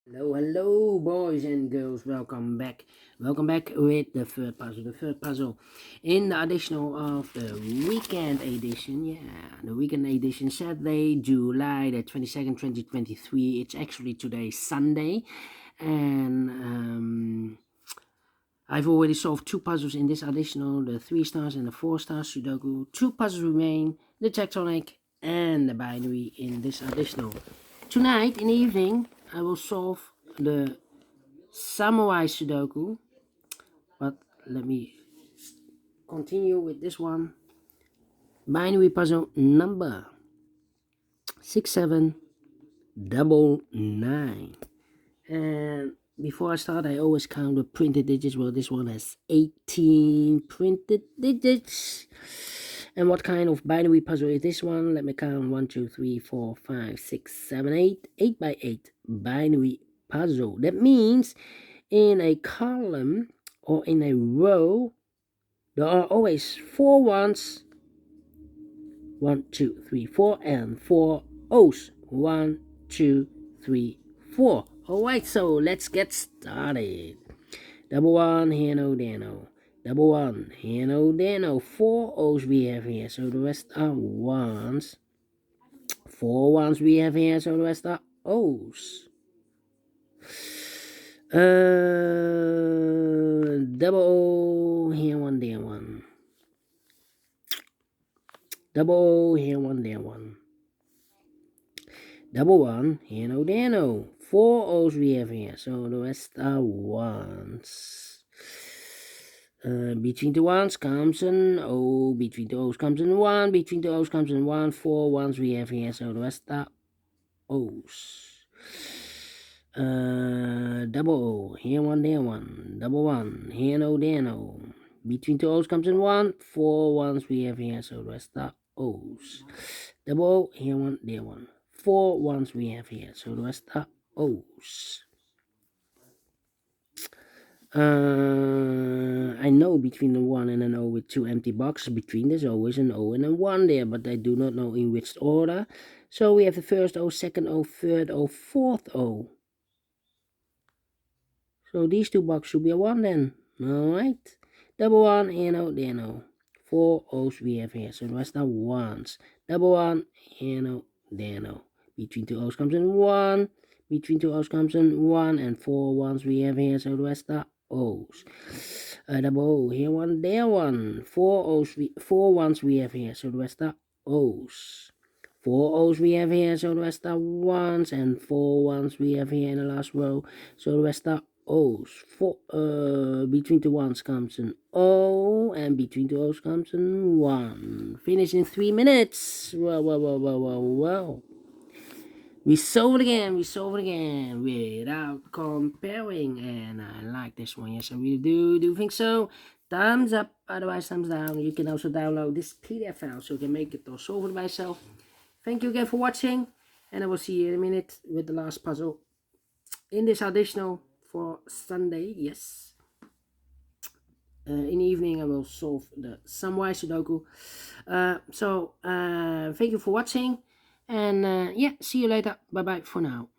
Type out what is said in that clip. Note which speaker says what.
Speaker 1: Hello, boys and girls. Welcome back. Welcome back with the third puzzle. The third puzzle in the additional of the weekend edition. Yeah, the weekend edition, Saturday, July the 22nd, 2023. It's actually today, Sunday, and I've already solved two puzzles in this additional: the 3 stars and the 4 stars Sudoku. Two puzzles remain: the tectonic and the binary in this additional. Tonight in the evening, I will solve the Samurai Sudoku, but let me continue with this one. Binary puzzle number 6799. And before I start, I always count the printed digits. Well, this one has 18 printed digits. And what kind of binary puzzle is this one? Let me count. 1, 2, 3, 4, 5, 6, 7, 8. 8 by 8 binary puzzle. That means in a column or in a row, there are always 4 ones. 1, 2, 3, 4, and 4 O's. 1, 2, 3, 4. Alright, so let's get started. Double one, here no, there no. Double one, here no, there no. 4 O's we have here, so the rest are ones. 4 ones we have here, so the rest are O's. Double O, here one, there one. Double O, here one, there one. Double one, here no, there no. 4 O's we have here, so the rest are ones. Between the ones comes an O, between the O's comes an 1, between the O's comes an 1, 4 ones we have here, so the rest are O's. Double O, here one, there one. Double one, here no, there no. Between the O's comes an 1, 4 ones we have here, so the rest are O's. Double O, here one, there one. 4 ones we have here, so the rest are O's. I know between the 1 and an O with 2 empty boxes between, there's always an O and a 1 there, but I do not know in which order. So we have the first O, second O, third O, fourth O. So these 2 boxes should be a 1 then. Alright. Double 1, here no, there no. 4 O's we have here, so the rest are 1s. Double 1, here no, there no. Between 2 O's comes in 1. Between 2 O's comes in 1, and 4 ones we have here, so the rest are O's. Double O, here one, there one. 4 ones we have here, so the rest are O's. 4 O's we have here, so the rest are 1s, and 4 ones we have here in the last row, so the rest are O's. Between the 1s comes an O, and between the O's comes an 1. Finish in 3 minutes. Well. We solve it again, without comparing, and I like this one. Yes, I really do think so. Thumbs up, otherwise thumbs down. You can also download this PDF file so you can make it or solve it by yourself. Thank you again for watching, and I will see you in a minute with the last puzzle in this additional for Sunday. Yes. In the evening I will solve the Samurai Sudoku. Thank you for watching. And yeah, see you later. Bye bye for now.